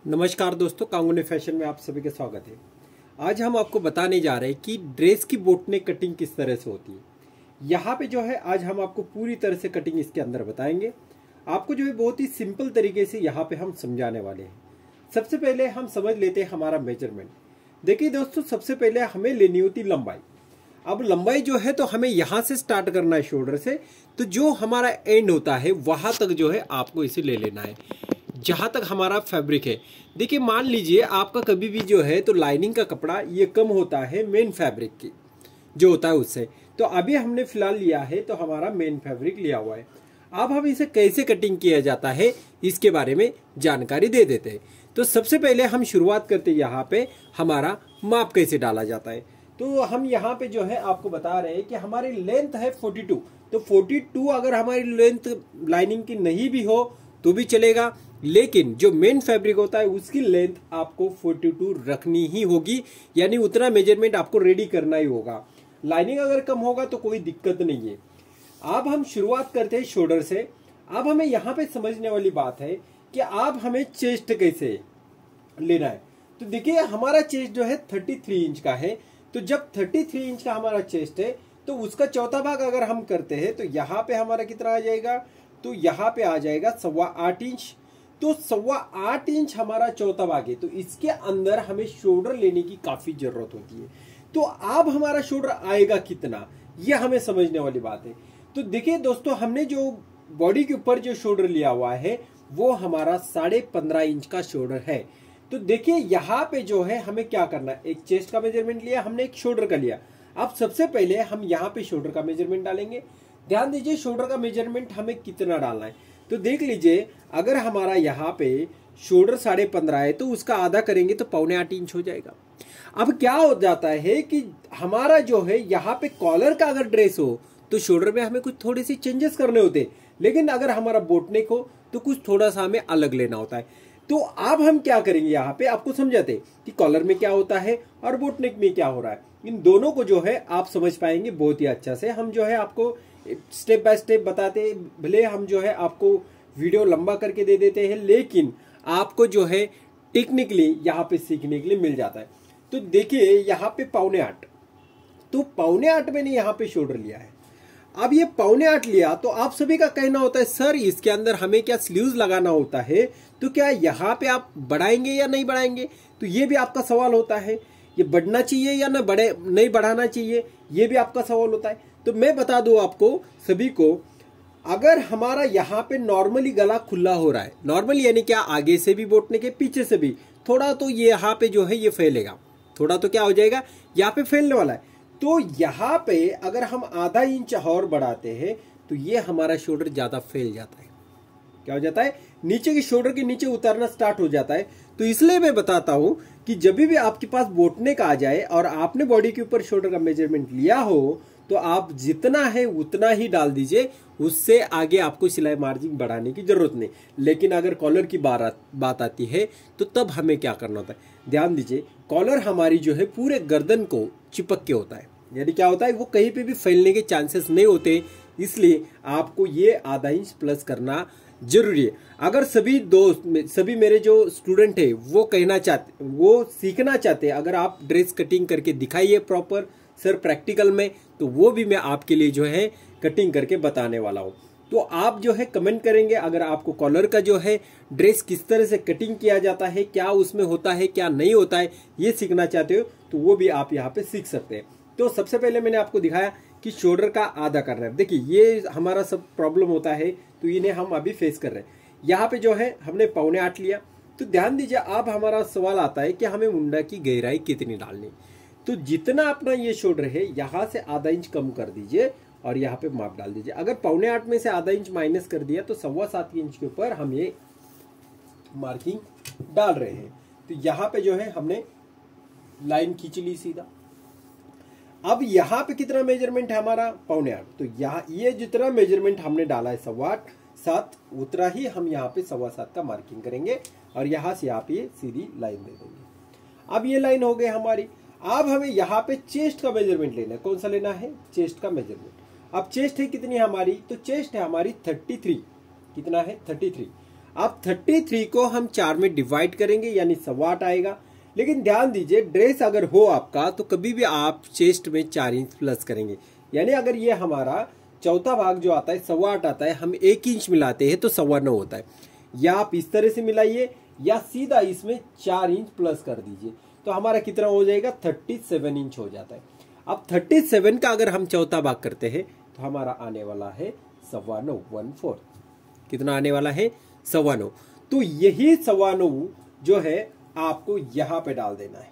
नमस्कार दोस्तों, कांगुनी फैशन में आप सभी का स्वागत है। आज हम आपको बताने जा रहे हैं कि ड्रेस की बोटनेक कटिंग किस तरह से होती है। यहाँ पे जो है आज हम आपको पूरी तरह से कटिंग इसके अंदर बताएंगे। आपको जो है बहुत ही सिंपल तरीके से यहाँ पे हम समझाने वाले हैं। सबसे पहले हम समझ लेते हैं हमारा मेजरमेंट। देखिए दोस्तों, सबसे पहले हमें लेनी होती लंबाई। अब लंबाई जो है तो हमें यहाँ से स्टार्ट करना है शोल्डर से, तो जो हमारा एंड होता है वहां तक जो है आपको इसे ले लेना है, जहां तक हमारा फैब्रिक है। देखिए मान लीजिए आपका कभी भी जो है तो लाइनिंग का कपड़ा ये कम होता है मेन फैब्रिक की जो होता है उससे। तो अभी हमने फिलहाल लिया है तो हमारा मेन फैब्रिक लिया हुआ है। अब हम इसे कैसे कटिंग किया जाता है इसके बारे में जानकारी दे देते हैं। तो सबसे पहले हम शुरुआत करते हैं यहाँ पे हमारा माप कैसे डाला जाता है। तो हम यहाँ पे जो है आपको बता रहे हैं कि हमारी लेंथ है 42। तो 42 अगर हमारी लेंथ लाइनिंग की नहीं भी हो तो भी चलेगा, लेकिन जो मेन फैब्रिक होता है उसकी लेंथ आपको 42 रखनी ही होगी, यानी उतना मेजरमेंट आपको रेडी करना ही होगा। लाइनिंग अगर कम होगा तो कोई दिक्कत नहीं है। अब हम शुरुआत करते हैं शोल्डर से। अब हमें यहाँ पे समझने वाली बात है कि अब हमें चेस्ट कैसे लेना है। तो देखिए हमारा चेस्ट जो है 33 इंच का है। तो जब 33 इंच का हमारा चेस्ट है तो उसका चौथा भाग अगर हम करते हैं तो यहाँ पे हमारा कितना आ जाएगा, तो यहाँ पे आ जाएगा 8.25 इंच। तो 8.25 इंच हमारा चौथा भाग है। तो इसके अंदर हमें शोल्डर लेने की काफी जरूरत होती है। तो अब हमारा शोल्डर आएगा कितना, यह हमें समझने वाली बात है। तो देखिए दोस्तों, हमने जो बॉडी के ऊपर जो शोल्डर लिया हुआ है वो हमारा 15.5 इंच का शोल्डर है। तो देखिए यहाँ पे जो है हमें क्या करना है, एक चेस्ट का मेजरमेंट लिया हमने, एक शोल्डर का लिया। अब सबसे पहले हम यहाँ पे शोल्डर का मेजरमेंट डालेंगे। ध्यान दीजिए शोल्डर का मेजरमेंट हमें कितना डालना है। तो देख लीजिए अगर हमारा यहाँ पे शोल्डर 15.5 है तो उसका आधा करेंगे तो 7.25 इंच हो जाएगा। अब क्या हो जाता है कि हमारा जो है यहाँ पे कॉलर का अगर ड्रेस हो तो शोल्डर में हमें कुछ थोड़े से चेंजेस करने होते हैं, लेकिन अगर हमारा बोटनेक हो तो कुछ थोड़ा सा हमें अलग लेना होता है। तो अब हम क्या करेंगे, यहाँ पे आपको समझाते कि कॉलर में क्या होता है और बोटनेक में क्या हो रहा है। इन दोनों को जो है आप समझ पाएंगे बहुत ही अच्छा से। हम जो है आपको स्टेप बाय स्टेप बताते, भले हम जो है आपको वीडियो लंबा करके दे देते हैं, लेकिन आपको जो है टेक्निकली यहाँ पे सीखने के लिए मिल जाता है। तो देखिए यहाँ पे 7.25, तो 7.25 मैंने यहाँ पे शोल्डर लिया है। अब ये 7.25 लिया तो आप सभी का कहना होता है सर इसके अंदर हमें क्या स्लीव्स लगाना होता है, तो क्या यहाँ पे आप बढ़ाएंगे या नहीं बढ़ाएंगे। तो ये भी आपका सवाल होता है, ये बढ़ना चाहिए या ना बढ़े नहीं बढ़ाना चाहिए, ये भी आपका सवाल होता है। तो मैं बता दूं आपको सभी को, अगर हमारा यहाँ पे नॉर्मली गला खुला हो रहा है, नॉर्मली यानी क्या आगे से भी बोटने के पीछे से भी थोड़ा, तो ये यहाँ पे जो है ये फैलेगा थोड़ा, तो क्या हो जाएगा यहाँ पे फैलने वाला है। तो यहाँ पे अगर हम आधा इंच और बढ़ाते हैं तो ये हमारा शोल्डर ज्यादा फैल जाता है। क्या हो जाता है, नीचे के शोल्डर के नीचे उतरना स्टार्ट हो जाता है। तो इसलिए मैं बताता हूं कि जब भी आपके पास बोटनेक आ जाए और आपने बॉडी के ऊपर शोल्डर का मेजरमेंट लिया हो तो आप जितना है उतना ही डाल दीजिए, उससे आगे आपको सिलाई मार्जिन बढ़ाने की जरूरत नहीं। लेकिन अगर कॉलर की बात आती है तो तब हमें क्या करना होता है, ध्यान दीजिए कॉलर हमारी जो है पूरे गर्दन को चिपक के होता है, यानी क्या होता है वो कहीं पे भी फैलने के चांसेस नहीं होते। इसलिए आपको ये आधा इंच प्लस करना जरूरी है। अगर सभी मेरे जो स्टूडेंट है वो कहना चाहते, वो सीखना चाहते, अगर आप ड्रेस कटिंग करके दिखाइए प्रॉपर सर प्रैक्टिकल में, तो वो भी मैं आपके लिए जो है कटिंग करके बताने वाला हूँ। तो आप जो है कमेंट करेंगे अगर आपको कॉलर का जो है ड्रेस किस तरह से कटिंग किया जाता है, क्या उसमें होता है क्या नहीं होता है, ये सीखना चाहते हो तो वो भी आप यहाँ पे सीख सकते हैं। तो सबसे पहले मैंने आपको दिखाया कि शोल्डर का आधा करना है। देखिए ये हमारा सब प्रॉब्लम होता है, तो इन्हें हम अभी फेस कर रहे हैं। यहाँ पे जो है हमने 7.25 लिया। तो ध्यान दीजिए अब हमारा सवाल आता है कि हमें मुंडा की गहराई कितनी डालनी। तो जितना अपना ये शोल्डर है यहाँ से आधा इंच कम कर दीजिए और यहाँ पे माप डाल दीजिए। अगर 7.25 में से आधा इंच माइनस कर दिया तो 7.25 इंच के ऊपर हम ये मार्किंग डाल रहे हैं। तो यहाँ पे जो है हमने लाइन खींच ली सीधा। अब यहाँ पे कितना मेजरमेंट है हमारा 7.25, तो यहाँ ये जितना मेजरमेंट हमने डाला है 7.25 उतना ही हम यहाँ पे 7.25 का मार्किंग करेंगे और यहाँ से आप ये सीधी लाइन दे देंगे। अब ये लाइन हो गई हमारी। अब हमें यहाँ पे चेस्ट का मेजरमेंट लेना है। कौन सा लेना है, चेस्ट का मेजरमेंट। अब चेस्ट है कितनी हमारी, तो चेस्ट है हमारी 33। कितना है 33। अब 33 को हम 4 में डिवाइड करेंगे यानी 8.25 आएगा। लेकिन ध्यान दीजिए, ड्रेस अगर हो आपका तो कभी भी आप चेस्ट में 4 इंच प्लस करेंगे। यानी अगर ये हमारा चौथा भाग जो आता है 8.25 आता है, हम 1 इंच मिलाते हैं तो 9.25 होता है। या आप इस तरह से मिलाइए या सीधा इसमें 4 इंच प्लस कर दीजिए तो हमारा कितना हो जाएगा, 37 इंच हो जाता है। अब 37 का अगर हम चौथा भाग करते हैं तो हमारा आने वाला है 9.25, 1/4। कितना आने वाला है, 9.25। तो यही 9.25 जो है आपको यहां पे डाल देना है।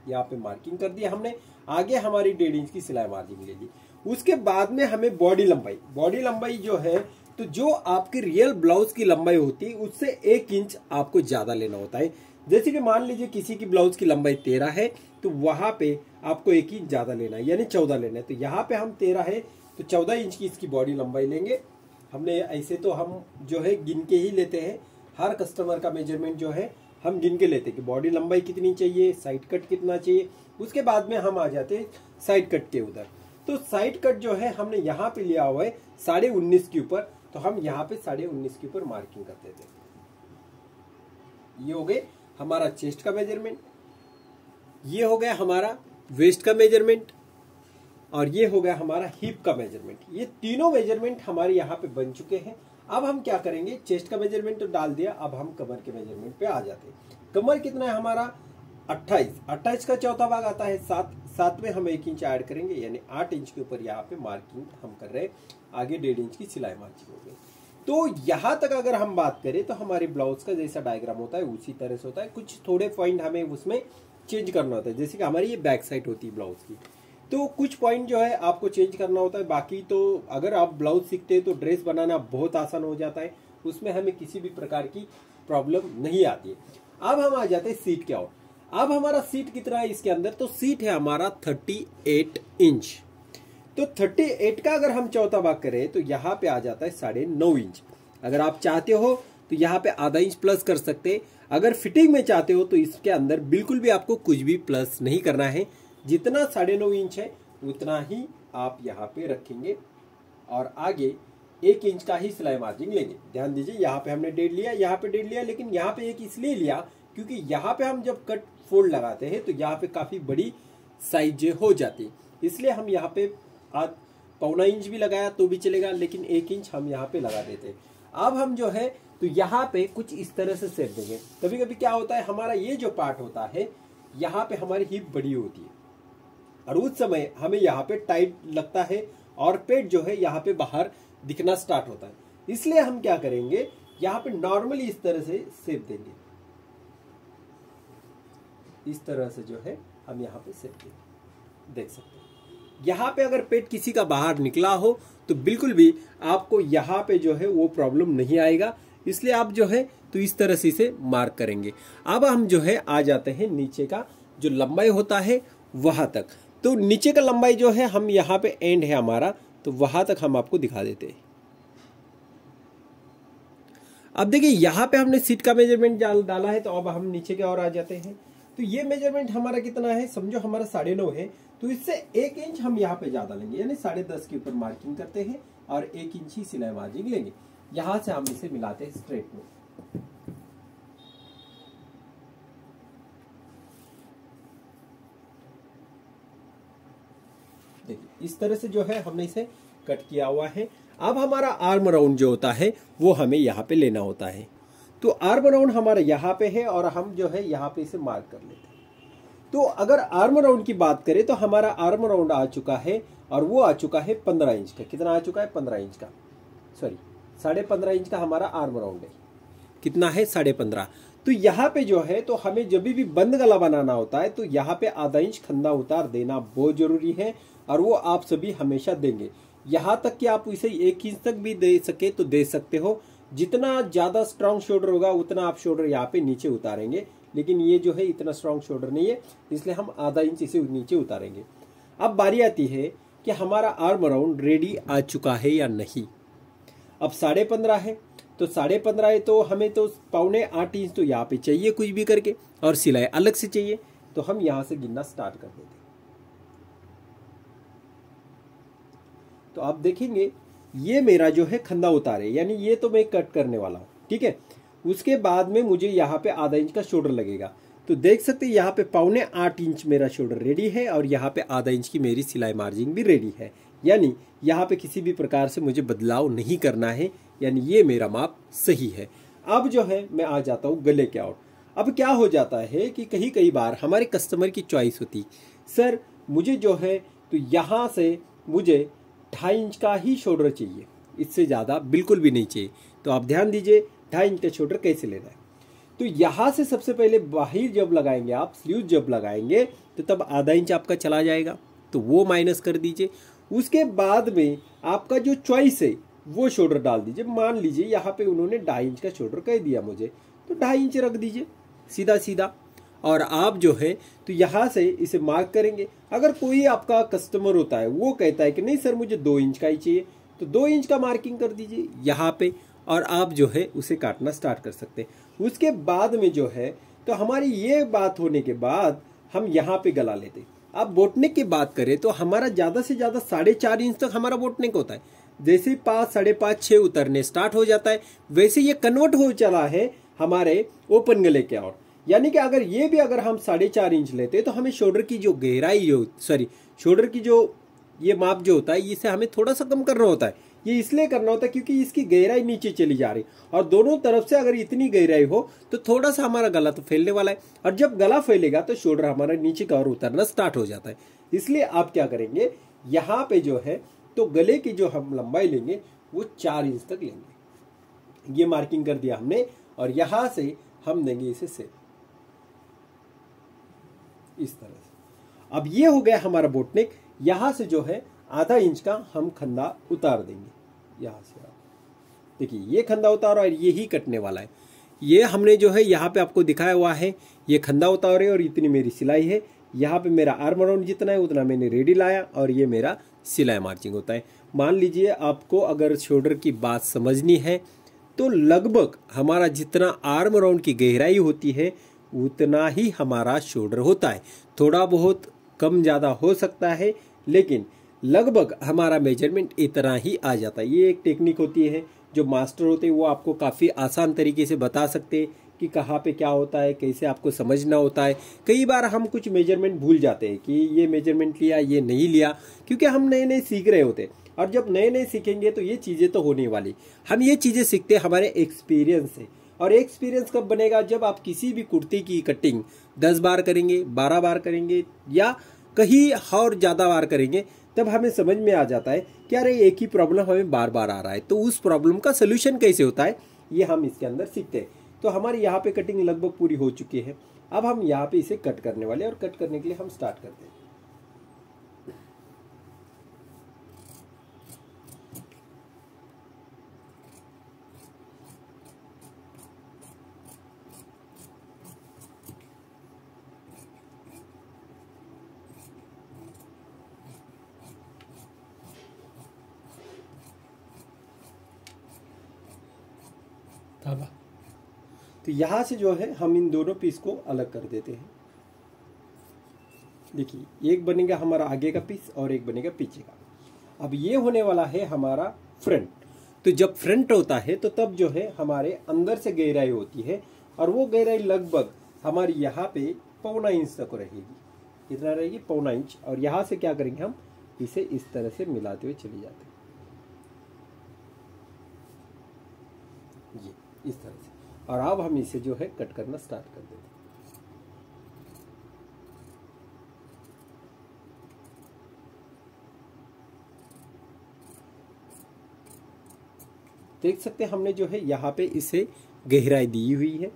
यहाँ पे मार्किंग कर दिया हमने। आगे हमारी 1.5 इंच की सिलाई मार्जिन ले ली। उसके बाद में हमें बॉडी लंबाई जो है, तो जो आपकी रियल ब्लाउज की लंबाई होती है उससे 1 इंच आपको ज्यादा लेना होता है। जैसे कि मान लीजिए किसी की ब्लाउज की लंबाई 13 है तो वहां पे आपको 1 इंच ज्यादा लेना है यानी 14 लेना है। तो यहाँ पे हम 13 है तो 14 इंच की इसकी बॉडी लंबाई लेंगे। हमने ऐसे तो हम जो है गिन के ही लेते हैं, हर कस्टमर का मेजरमेंट जो है हम गिन के लेते हैं कि बॉडी लंबाई कितनी चाहिए, साइड कट कितना चाहिए। उसके बाद में हम आ जाते हैं साइड कट के उधर। तो साइड कट जो है हमने यहाँ पे लिया हुआ है 19.5 के ऊपर, तो हम यहाँ पे 19.5 के ऊपर मार्किंग कर देते हैं। ये हो गए हमारा चेस्ट का मेजरमेंट, ये हो गया हमारा वेस्ट का मेजरमेंट, और ये हो गया हमारा हिप का मेजरमेंट। ये तीनों मेजरमेंट हमारे यहाँ पे बन चुके हैं। अब हम क्या करेंगे, चेस्ट का मेजरमेंट तो डाल दिया, अब हम कमर के मेजरमेंट पे आ जाते हैं। कमर कितना है हमारा 28 का चौथा भाग आता है 7 में हम 1 इंच ऐड करेंगे यानी 8 इंच के ऊपर यहाँ पे मार्किंग हम कर रहे हैं। आगे 1.5 इंच की सिलाई मार्जिन हो गई। तो यहाँ तक अगर हम बात करें तो हमारे ब्लाउज का जैसा डायग्राम होता है उसी तरह से होता है। कुछ थोड़े पॉइंट हमें उसमें चेंज करना होता है, जैसे कि हमारी ये बैक साइड होती है ब्लाउज की, तो कुछ पॉइंट जो है आपको चेंज करना होता है। बाकी तो अगर आप ब्लाउज सीखते हैं तो ड्रेस बनाना बहुत आसान हो जाता है, उसमें हमें किसी भी प्रकार की प्रॉब्लम नहीं आती है। अब हम आ जाते हैं सीट के ओर। अब हमारा सीट कितना है इसके अंदर, तो सीट है हमारा 38 इंच। तो 38 का अगर हम चौथा भाग करें तो यहाँ पे आ जाता है 9.5 इंच। अगर आप चाहते हो तो यहाँ पे आधा इंच प्लस कर सकते हैं। अगर फिटिंग में चाहते हो तो इसके अंदर बिल्कुल भी आपको कुछ भी प्लस नहीं करना है। जितना 9.5 इंच है उतना ही आप यहाँ पे रखेंगे और आगे 1 इंच का ही सिलाई मार्जिन लेंगे। ध्यान दीजिए, यहाँ पे हमने 1.5 लिया, यहाँ पे 1.5 लिया, लेकिन यहाँ पे 1 इसलिए लिया क्योंकि यहाँ पे हम जब कट फोल्ड लगाते हैं तो यहाँ पे काफी बड़ी साइज हो जाती है, इसलिए हम यहाँ पे 1.25 इंच भी लगाया तो भी चलेगा, लेकिन 1 इंच हम यहाँ पे लगा देते हैं। अब हम जो है तो यहाँ पे कुछ इस तरह से सेट देंगे। कभी कभी क्या होता है, हमारा ये जो पार्ट होता है यहाँ पे हमारी हिप बड़ी होती है और उस समय हमें यहाँ पे टाइट लगता है और पेट जो है यहाँ पे बाहर दिखना स्टार्ट होता है। इसलिए हम क्या करेंगे, यहाँ पे नॉर्मली इस तरह से शेप देंगे। इस तरह से जो है हम यहाँ पे शेप देंगे, देख सकते हैं। यहाँ पे अगर पेट किसी का बाहर निकला हो तो बिल्कुल भी आपको यहाँ पे जो है वो प्रॉब्लम नहीं आएगा, इसलिए आप जो है तो इस तरह से इसे मार्क करेंगे। अब हम जो है आ जाते हैं नीचे का जो लंबाई होता है वहां तक। तो नीचे का लंबाई जो है हम यहाँ पे एंड है हमारा, तो वहां तक हम आपको दिखा देते हैं। अब देखिए यहाँ पे हमने सीट का मेजरमेंट डाला है, तो अब हम नीचे की ओर आ जाते हैं। तो ये मेजरमेंट हमारा कितना है, समझो हमारा 9.5 है, तो इससे 1 इंच हम यहाँ पे ज्यादा लेंगे यानी 10.5 के ऊपर मार्किंग करते हैं और 1 इंच ही सिलाई मार्जिन लेंगे। यहां से हम इसे मिलाते हैं स्ट्रेट में। देखिए इस तरह से जो है हमने इसे कट किया हुआ है। अब हमारा आर्म राउंड जो होता है वो हमें यहाँ पे लेना होता है। तो आर्म राउंड हमारा यहाँ पे है और हम जो है यहाँ पे इसे मार्क कर लेते हैं। तो अगर आर्म राउंड की बात करें तो हमारा आर्म राउंड आ चुका है और वो आ चुका है 15 इंच का। कितना आ चुका है, 15 इंच का, सॉरी 15.5 इंच का हमारा आर्म राउंड है। कितना है, 15.5। तो यहाँ पे जो है तो हमें जब भी बंद गला बनाना होता है तो यहाँ पे आधा इंच खंदा उतार देना बहुत जरूरी है और वो आप सभी हमेशा देंगे। यहाँ तक कि आप इसे 1 इंच तक भी दे सके तो दे सकते हो। जितना ज्यादा स्ट्रांग शोल्डर होगा उतना आप शोल्डर यहाँ पे नीचे उतारेंगे, लेकिन ये जो है इतना स्ट्रांग शोल्डर नहीं है, इसलिए हम आधा इंच इसे नीचे उतारेंगे। अब बारी आती है कि हमारा आर्म राउंड रेडी आ चुका है या नहीं। अब 15.5 है, तो 15.5 है तो हमें तो 7.25 इंच तो यहाँ पे चाहिए कुछ भी करके, और सिलाई अलग से चाहिए, तो हम यहाँ से गिनना स्टार्ट कर देते हैं। तो आप देखेंगे ये मेरा जो है खंदा उतार है, यानी ये तो मैं कट करने वाला हूँ। ठीक है। उसके बाद में मुझे यहाँ पे आधा इंच का शोल्डर लगेगा। तो देख सकते हैं यहाँ पे 7.25 इंच मेरा शोल्डर रेडी है और यहाँ पे आधा इंच की मेरी सिलाई मार्जिन भी रेडी है। यानी यहाँ पे किसी भी प्रकार से मुझे बदलाव नहीं करना है, यानी ये मेरा माप सही है। अब जो है मैं आ जाता हूँ गले के और। अब क्या हो जाता है कि कई बार हमारे कस्टमर की चॉइस होती, सर मुझे जो है तो यहाँ से मुझे 2.5 इंच का ही शोल्डर चाहिए, इससे ज़्यादा बिल्कुल भी नहीं चाहिए। तो आप ध्यान दीजिए 2.5 इंच का शोल्डर कैसे लेना है। तो यहाँ से सबसे पहले बाहर जब लगाएंगे आप, स्लीव जब लगाएंगे तो तब आधा इंच आपका चला जाएगा, तो वो माइनस कर दीजिए। उसके बाद में आपका जो चॉइस है वो शोल्डर डाल दीजिए। मान लीजिए यहाँ पे उन्होंने 2.5 इंच का शोल्डर कह दिया मुझे, तो 2.5 इंच रख दीजिए सीधा सीधा। और आप जो है तो यहाँ से इसे मार्क करेंगे। अगर कोई आपका कस्टमर होता है वो कहता है कि नहीं सर मुझे 2 इंच का ही चाहिए, तो 2 इंच का मार्किंग कर दीजिए यहाँ पे, और आप जो है उसे काटना स्टार्ट कर सकते हैं। उसके बाद में जो है तो हमारी ये बात होने के बाद हम यहाँ पे गला लेते हैं। अब बोटनेक की बात करें तो हमारा ज़्यादा से ज़्यादा 4.5 इंच तक हमारा बोटनेक होता है। जैसे 5, 5.5, 6 उतरने स्टार्ट हो जाता है, वैसे ये कन्वर्ट हो चला है हमारे ओपन गले के और। यानी कि अगर ये भी अगर हम 4.5 इंच लेते हैं तो हमें शोल्डर की जो गहराई शोल्डर की जो ये माप जो होता है इसे हमें थोड़ा सा कम करना होता है। ये इसलिए करना होता है क्योंकि इसकी गहराई नीचे चली जा रही, और दोनों तरफ से अगर इतनी गहराई हो तो थोड़ा सा हमारा गला तो फैलने वाला है, और जब गला फैलेगा तो शोल्डर हमारा नीचे की ओर उतरना स्टार्ट हो जाता है। इसलिए आप क्या करेंगे, यहाँ पे जो है तो गले की जो हम लंबाई लेंगे वो 4 इंच तक लेंगे। ये मार्किंग कर दिया हमने, और यहां से हम देंगे इसे सेप इस तरह से। अब ये हो गया हमारा बोटनेक। यहां से जो है आधा इंच का हम खंदा उतार देंगे। यहां से आप देखिए ये खंदा उतारो और ये ही कटने वाला है। ये हमने जो है यहाँ पे आपको दिखाया हुआ है, ये खंदा उतारे और इतनी मेरी सिलाई है। यहाँ पे मेरा आर्म राउंड जितना है उतना मैंने रेडी लाया, और ये मेरा सिलाई मार्जिंग होता है। मान लीजिए आपको अगर शोल्डर की बात समझनी है तो लगभग हमारा जितना आर्म राउंड की गहराई होती है उतना ही हमारा शोल्डर होता है। थोड़ा बहुत कम ज़्यादा हो सकता है, लेकिन लगभग हमारा मेजरमेंट इतना ही आ जाता है। ये एक टेक्निक होती है, जो मास्टर होते हैं वो आपको काफ़ी आसान तरीके से बता सकते हैं कि कहाँ पे क्या होता है, कैसे आपको समझना होता है। कई बार हम कुछ मेजरमेंट भूल जाते हैं कि ये मेजरमेंट लिया, ये नहीं लिया, क्योंकि हम नए नए सीख रहे होते हैं। और जब नए नए सीखेंगे तो ये चीज़ें तो होने वाली। हम ये चीज़ें सीखते हैं हमारे एक्सपीरियंस से, और एक्सपीरियंस कब बनेगा, जब आप किसी भी कुर्ती की कटिंग 10 बार करेंगे, 12 बार करेंगे, या कहीं और ज़्यादा बार करेंगे, तब हमें समझ में आ जाता है कि अरे एक ही प्रॉब्लम हमें बार बार आ रहा है, तो उस प्रॉब्लम का सोल्यूशन कैसे होता है ये हम इसके अंदर सीखते हैं। तो हमारी यहाँ पे कटिंग लगभग पूरी हो चुकी है। अब हम यहाँ पे इसे कट करने वाले हैं, और कट करने के लिए हम स्टार्ट करते हैं। तो यहां से जो है हम इन दोनों पीस को अलग कर देते हैं। देखिए एक बनेगा हमारा आगे का पीस और एक बनेगा पीछे का। अब ये होने वाला है हमारा फ्रंट। तो जब फ्रंट होता है तो तब जो है हमारे अंदर से गहराई होती है, और वो गहराई लगभग हमारी यहाँ पे 1.25 इंच तक रहेगी। कितना रहेगी? 1.25 इंच। और यहाँ से क्या करेंगे, हम इसे इस तरह से मिलाते हुए चले जाते हैं, ये इस तरह से। और अब हम इसे जो है कट करना स्टार्ट कर देते हैं। देख सकते हैं हमने जो है यहाँ पे इसे गहराई दी हुई है,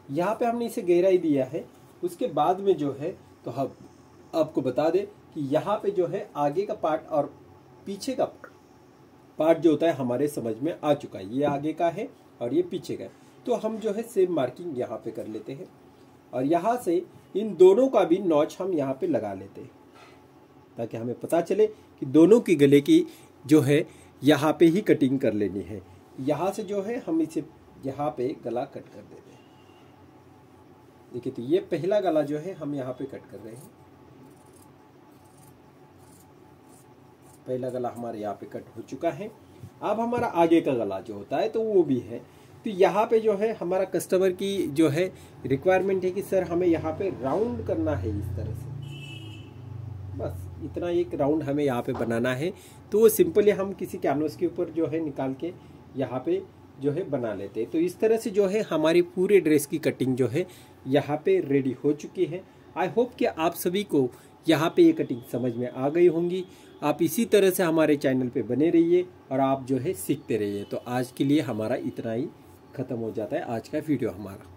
यहाँ पे हमने इसे गहराई दिया है। उसके बाद में जो है तो हम आपको बता दें कि यहाँ पे जो है आगे का पार्ट और पीछे का पार्ट जो होता है हमारे समझ में आ चुका है। ये आगे का है और ये पीछे का है। तो हम जो है सेम मार्किंग यहाँ पे कर लेते हैं, और यहाँ से इन दोनों का भी नॉच हम यहाँ पे लगा लेते हैं, ताकि हमें पता चले कि दोनों की गले की जो है यहाँ पे ही कटिंग कर लेनी है। यहाँ से जो है हम इसे यहाँ पे गला कट कर देते हैं। देखिए तो ये पहला गला जो है हम यहाँ पे कट कर रहे हैं। पहला गला हमारे यहाँ पे कट हो चुका है। अब हमारा आगे का गला जो होता है तो वो भी है। तो यहाँ पे जो है हमारा कस्टमर की जो है रिक्वायरमेंट है कि सर हमें यहाँ पे राउंड करना है इस तरह से, बस इतना एक राउंड हमें यहाँ पे बनाना है। तो वो सिंपली हम किसी कैनवस के ऊपर जो है निकाल के यहाँ पे जो है बना लेते हैं। तो इस तरह से जो है हमारी पूरे ड्रेस की कटिंग जो है यहाँ पे रेडी हो चुकी है। आई होप कि आप सभी को यहाँ पे ये कटिंग समझ में आ गई होंगी। आप इसी तरह से हमारे चैनल पे बने रहिए और आप जो है सीखते रहिए। तो आज के लिए हमारा इतना ही ख़त्म हो जाता है आज का वीडियो हमारा।